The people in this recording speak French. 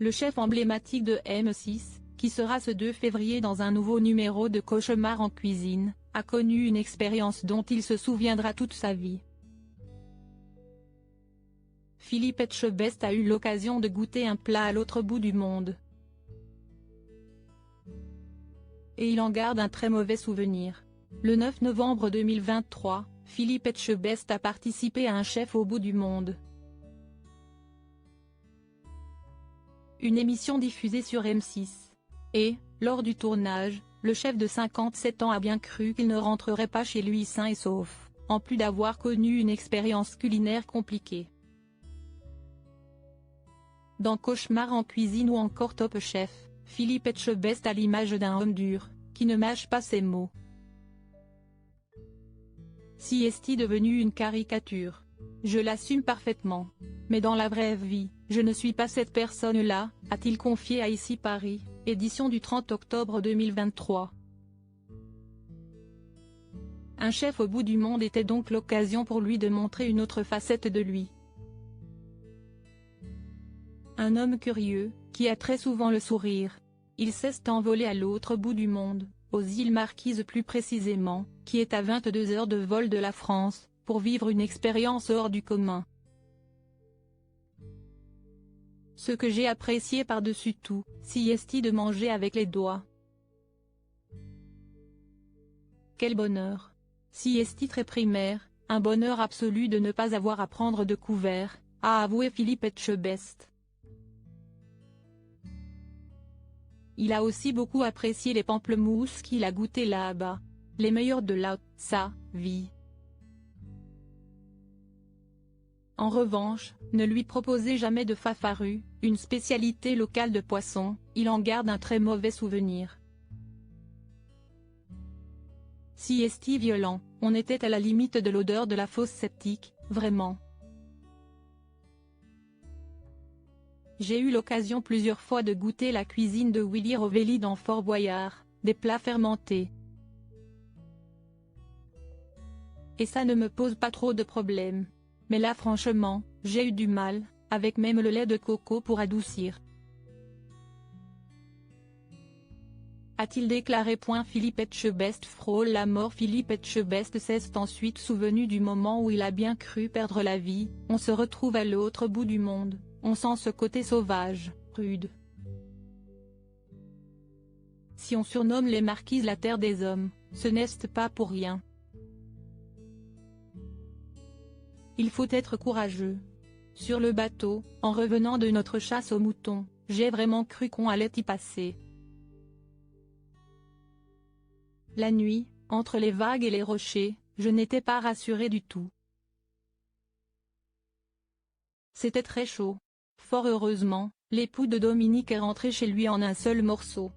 Le chef emblématique de M6, qui sera ce 2 février dans un nouveau numéro de Cauchemar en cuisine, a connu une expérience dont il se souviendra toute sa vie. Philippe Etchebest a eu l'occasion de goûter un plat à l'autre bout du monde. Et il en garde un très mauvais souvenir. Le 9 novembre 2023, Philippe Etchebest a participé à un chef au bout du monde. Une émission diffusée sur M6. Et, lors du tournage, le chef de 57 ans a bien cru qu'il ne rentrerait pas chez lui sain et sauf, en plus d'avoir connu une expérience culinaire compliquée. Dans Cauchemar en cuisine ou encore Top Chef, Philippe Etchebest a l'image d'un homme dur, qui ne mâche pas ses mots. Si est-il devenu une caricature? Je l'assume parfaitement. Mais dans la vraie vie, je ne suis pas cette personne-là, a-t-il confié à Ici Paris, édition du 30 octobre 2023. Un chef au bout du monde était donc l'occasion pour lui de montrer une autre facette de lui. Un homme curieux, qui a très souvent le sourire. Il s'est envolé à l'autre bout du monde, aux îles Marquises plus précisément, qui est à 22 heures de vol de la France, pour vivre une expérience hors du commun. Ce que j'ai apprécié par-dessus tout, c'est de manger avec les doigts. Quel bonheur! C'est très primaire, un bonheur absolu de ne pas avoir à prendre de couvert, a avoué Philippe Etchebest. Il a aussi beaucoup apprécié les pamplemousses qu'il a goûté là-bas, les meilleurs de sa vie. En revanche, ne lui proposez jamais de fafaru, une spécialité locale de poisson, il en garde un très mauvais souvenir. C'est violent, on était à la limite de l'odeur de la fosse septique, vraiment. J'ai eu l'occasion plusieurs fois de goûter la cuisine de Willy Rovelli dans Fort Boyard, des plats fermentés. Et ça ne me pose pas trop de problèmes. Mais là franchement, j'ai eu du mal, avec même le lait de coco pour adoucir. A-t-il déclaré. Philippe Etchebest frôle la mort. Philippe Etchebest s'est ensuite souvenu du moment où il a bien cru perdre la vie. On se retrouve à l'autre bout du monde, on sent ce côté sauvage, rude. Si on surnomme les Marquises la terre des hommes, ce n'est pas pour rien. Il faut être courageux. Sur le bateau, en revenant de notre chasse aux moutons, j'ai vraiment cru qu'on allait y passer. La nuit, entre les vagues et les rochers, je n'étais pas rassuré du tout. C'était très chaud. Fort heureusement, l'époux de Dominique est rentré chez lui en un seul morceau.